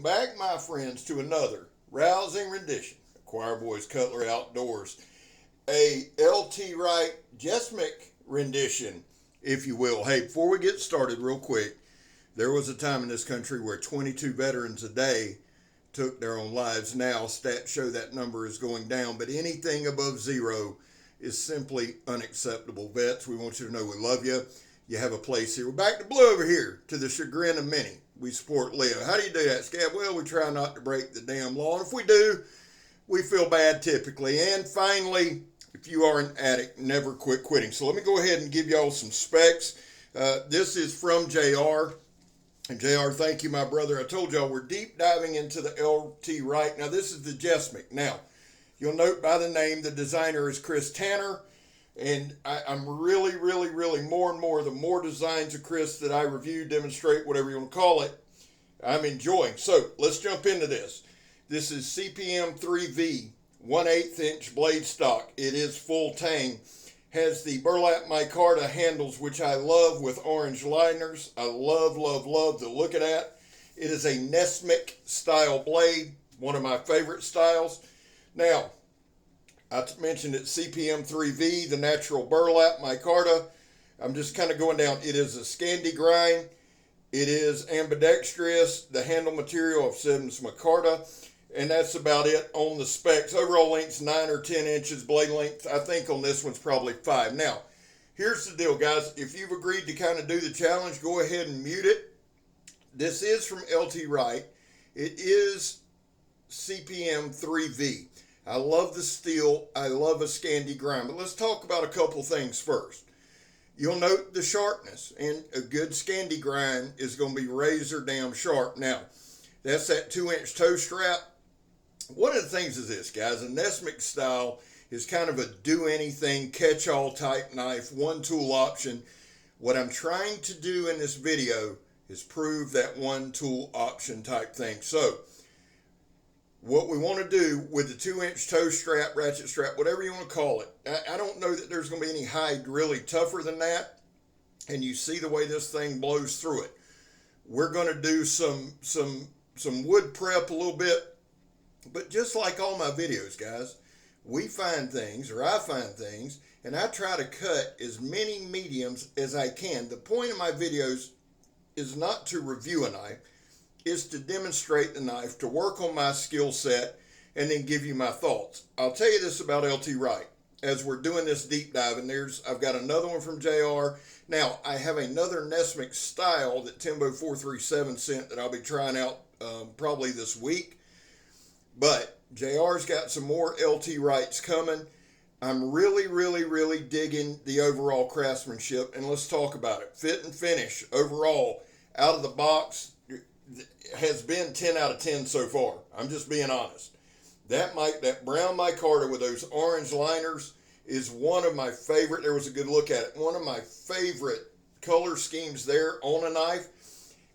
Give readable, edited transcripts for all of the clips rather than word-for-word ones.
back, my friends, to another rousing rendition of Choir Boys Cutlery Outdoors. A LT WRIGHT JESSMUK rendition, if you will. Hey, before we get started, real quick, there was a time in this country where 22 veterans a day took their own lives. Now, stats show that number is going down, but anything above zero is simply unacceptable. Vets, we want you to know we love you. You have a place here. We're back to blue over here, to the chagrin of many. We support Leo. How do you do that, Scab? Well, we try not to break the damn law. And if we do, we feel bad typically. And finally, if you are an addict, never quit quitting. So let me go ahead and give y'all some specs. This is from JR. And JR, thank you, my brother. I told y'all we're deep diving into the LT WRIGHT. Now, this is the JESSMUK. Now, you'll note by the name, the designer is Chris Tanner. And I'm really, more and more, the more designs of Chris that I review, demonstrate, whatever you want to call it, I'm enjoying. So let's jump into this. This is CPM 3V, 1/8 inch blade stock. It is full tang. Has the burlap micarta handles, which I love, with orange liners. I love the look of that. It is a Jasmic style blade, one of my favorite styles. Now, I mentioned it, CPM 3V, the natural burlap micarta. I'm just kind of going down. It is a Scandi grind. It is ambidextrous. The handle material of 7's micarta. And that's about it on the specs. Overall length's 9 or 10 inches. Blade length, I think on this one's probably 5. Now, here's the deal, guys. If you've agreed to kind of do the challenge, go ahead and mute it. This is from LT WRIGHT. It is CPM 3V. I love the steel. I love a Scandi grind. But let's talk about a couple things first. You'll note the sharpness. And a good Scandi grind is going to be razor damn sharp. Now, that's that 2-inch toe strap. One of the things is this, guys. A Jasmic style is kind of a do-anything, catch-all type knife, one-tool option. What I'm trying to do in this video is prove that one-tool option type thing. So, what we want to do with the 2-inch toe strap, ratchet strap, whatever you want to call it, I don't know that there's going to be any hide really tougher than that. And you see the way this thing blows through it. We're going to do some wood prep a little bit. But just like all my videos, guys, we find things, or I find things, and I try to cut as many mediums as I can. The point of my videos is not to review a knife. Is to demonstrate the knife, to work on my skill set, and then give you my thoughts. I'll tell you this about LT WRIGHT. As we're doing this deep dive, and I've got another one from JR. Now, I have another Jasmic style that Timbo437 sent that I'll be trying out probably this week. But JR's got some more LT WRIGHTs coming. I'm really digging the overall craftsmanship, and let's talk about it. Fit and finish, overall, out of the box, has been 10 out of 10 so far. I'm just being honest. That brown micarta with those orange liners is one of my favorite. There was a good look at it. One of my favorite color schemes there on a knife.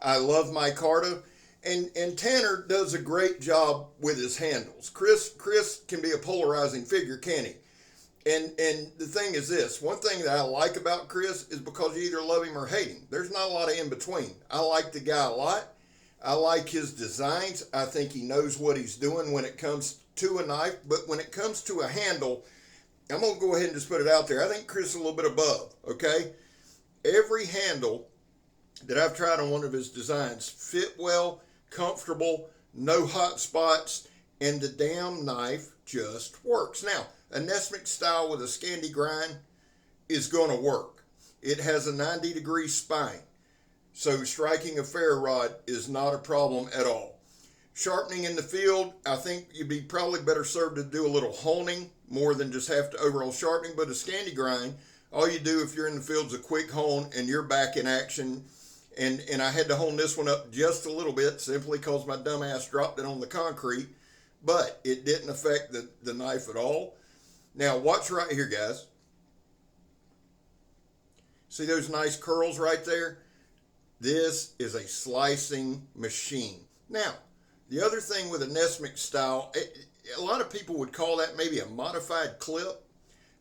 I love micarta. And Tanner does a great job with his handles. Chris can be a polarizing figure, can't he? And the thing is this, one thing that I like about Chris is because you either love him or hate him. There's not a lot of in between. I like the guy a lot. I like his designs. I think he knows what he's doing when it comes to a knife. But when it comes to a handle, I'm going to go ahead and just put it out there. I think Chris is a little bit above, okay? Every handle that I've tried on one of his designs fit well, comfortable, no hot spots, and the damn knife just works. Now, a Jasmic style with a Scandi grind is going to work. It has a 90-degree spine. So striking a ferro rod is not a problem at all. Sharpening in the field, I think you'd be probably better served to do a little honing more than just have to overall sharpening. But a Scandi grind, all you do if you're in the field is a quick hone and you're back in action. And I had to hone this one up just a little bit simply because my dumb ass dropped it on the concrete. But it didn't affect the knife at all. Now watch right here, guys. See those nice curls right there? This is a slicing machine. Now, the other thing with a Jasmic style, a lot of people would call that maybe a modified clip.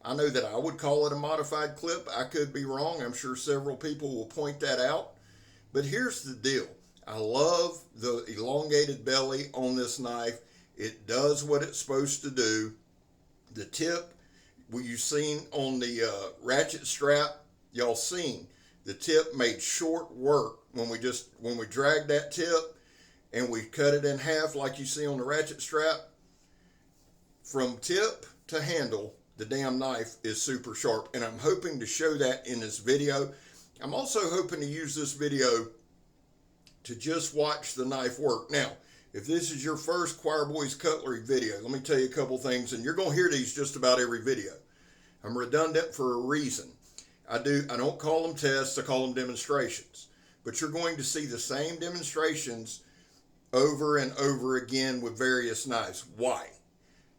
I know that I would call it a modified clip. I could be wrong. I'm sure several people will point that out. But here's the deal. I love the elongated elongated belly on this knife. It does what it's supposed to do. The tip, you've seen on the ratchet strap, y'all seen the tip made short work when we dragged that tip and we cut it in half like you see on the ratchet strap. From tip to handle, the damn knife is super sharp, and I'm hoping to show that in this video. I'm also hoping to use this video to just watch the knife work. Now, if this is your first Choir Boys Cutlery video, let me tell you a couple things, and you're going to hear these just about every video. I'm redundant for a reason. I don't call them tests, I call them demonstrations. But you're going to see the same demonstrations over and over again with various knives. Why?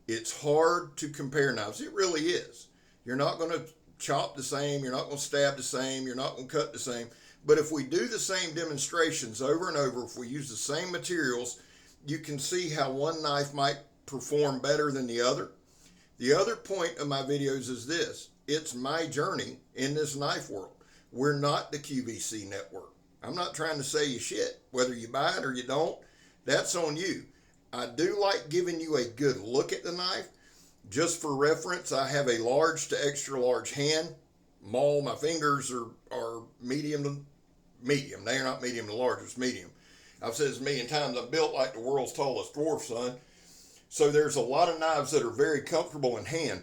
It's hard to compare knives. It really is. You're not going to chop the same, you're not going to stab the same, you're not going to cut the same. But if we do the same demonstrations over and over, if we use the same materials, you can see how one knife might perform better than the other. The other point of my videos is this. It's my journey in this knife world. We're not the QVC network. I'm not trying to sell you shit. Whether you buy it or you don't, that's on you. I do like giving you a good look at the knife. Just for reference, I have a large to extra large hand. My fingers are medium to medium. They're not medium to large, it's medium. I've said this a million times, I'm built like the world's tallest dwarf, son. So there's a lot of knives that are very comfortable in hand.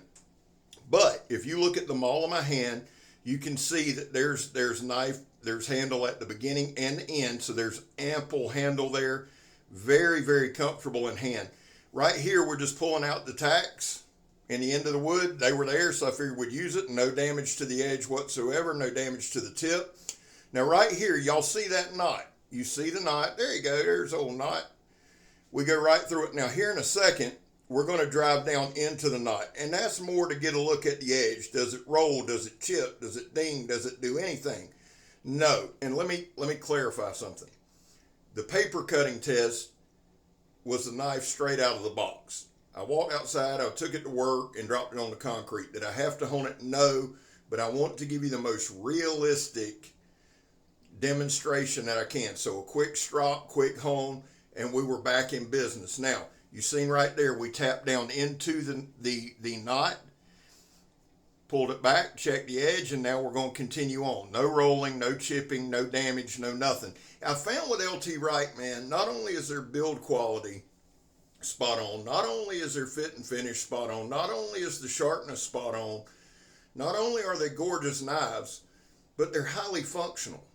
But if you look at the maul of my hand, you can see that there's handle at the beginning and the end. So there's ample handle there. Very, very comfortable in hand. Right here, we're just pulling out the tacks and the end of the wood. They were there, so I figured we'd use it. No damage to the edge whatsoever. No damage to the tip. Now right here, y'all see that knot. You see the knot. There you go. There's old knot. We go right through it. Now here in a second, we're going to drive down into the knot. And that's more to get a look at the edge. Does it roll? Does it chip? Does it ding? Does it do anything? No. And let me clarify something. The paper cutting test was the knife straight out of the box. I walked outside, I took it to work and dropped it on the concrete. Did I have to hone it? No. But I want to give you the most realistic demonstration that I can. So a quick strop, quick hone, and we were back in business. Now, you seen right there, we tapped down into the knot, pulled it back, checked the edge, and now we're going to continue on. No rolling, no chipping, no damage, no nothing. I found with LT WRIGHT, man, not only is their build quality spot on, not only is their fit and finish spot on, not only is the sharpness spot on, not only are they gorgeous knives, but they're highly functional.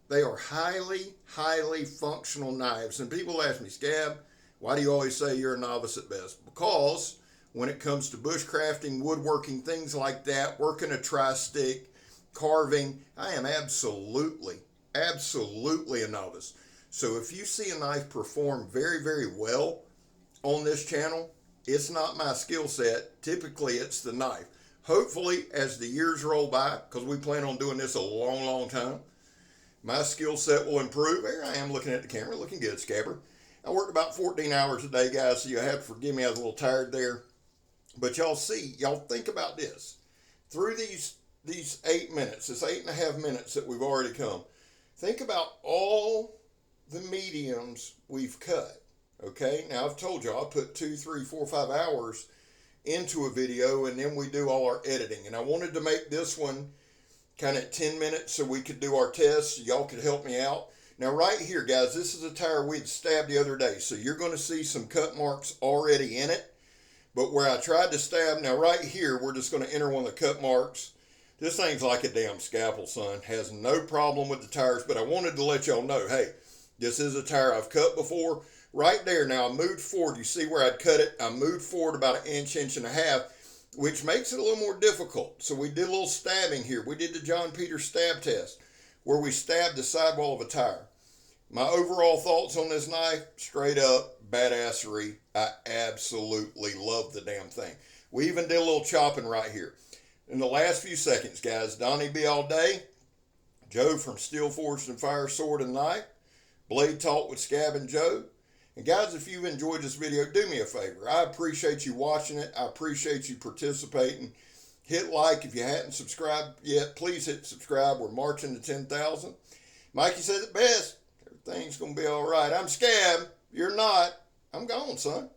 They are highly, highly functional knives. And people ask me, Scab, why do you always say you're a novice at best? Because when it comes to bushcrafting, woodworking, things like that, working a tri-stick, carving, I am absolutely a novice. So if you see a knife perform very, very well on this channel, it's not my skill set. Typically, it's the knife. Hopefully, as the years roll by, because we plan on doing this a long, long time, my skill set will improve. There I am looking at the camera, looking good, Scabber. I work about 14 hours a day, guys, so you have to forgive me. I was a little tired there. But y'all see, y'all think about this. Through these 8 minutes, this 8.5 minutes that we've already come, think about all the mediums we've cut, okay? Now, I've told you, I'll put 2, 3, 4, 5 hours into a video, and then we do all our editing. And I wanted to make this one kind of 10 minutes so we could do our tests. So y'all could help me out. Now, right here, guys, this is a tire we had stabbed the other day. So you're going to see some cut marks already in it. But where I tried to stab, now right here, we're just going to enter one of the cut marks. This thing's like a damn scalpel, son. Has no problem with the tires, but I wanted to let y'all know, hey, this is a tire I've cut before. Right there, now I moved forward. You see where I'd cut it? I moved forward about 1 inch, 1.5 inches, which makes it a little more difficult. So we did a little stabbing here. We did the John Peters stab test, where we stabbed the sidewall of a tire. My overall thoughts on this knife, straight up, badassery. I absolutely love the damn thing. We even did a little chopping right here. In the last few seconds, guys, Donnie B All-day, Joe from Steel Forged and Fire Sword and Knife, Blade Talk with Scab and Joe. And guys, if you've enjoyed this video, do me a favor. I appreciate you watching it. I appreciate you participating. Hit like. If you hadn't subscribed yet, please hit subscribe. We're marching to 10,000. Mikey says it best. Everything's going to be all right. I'm Scab. If you're not, I'm gone, son.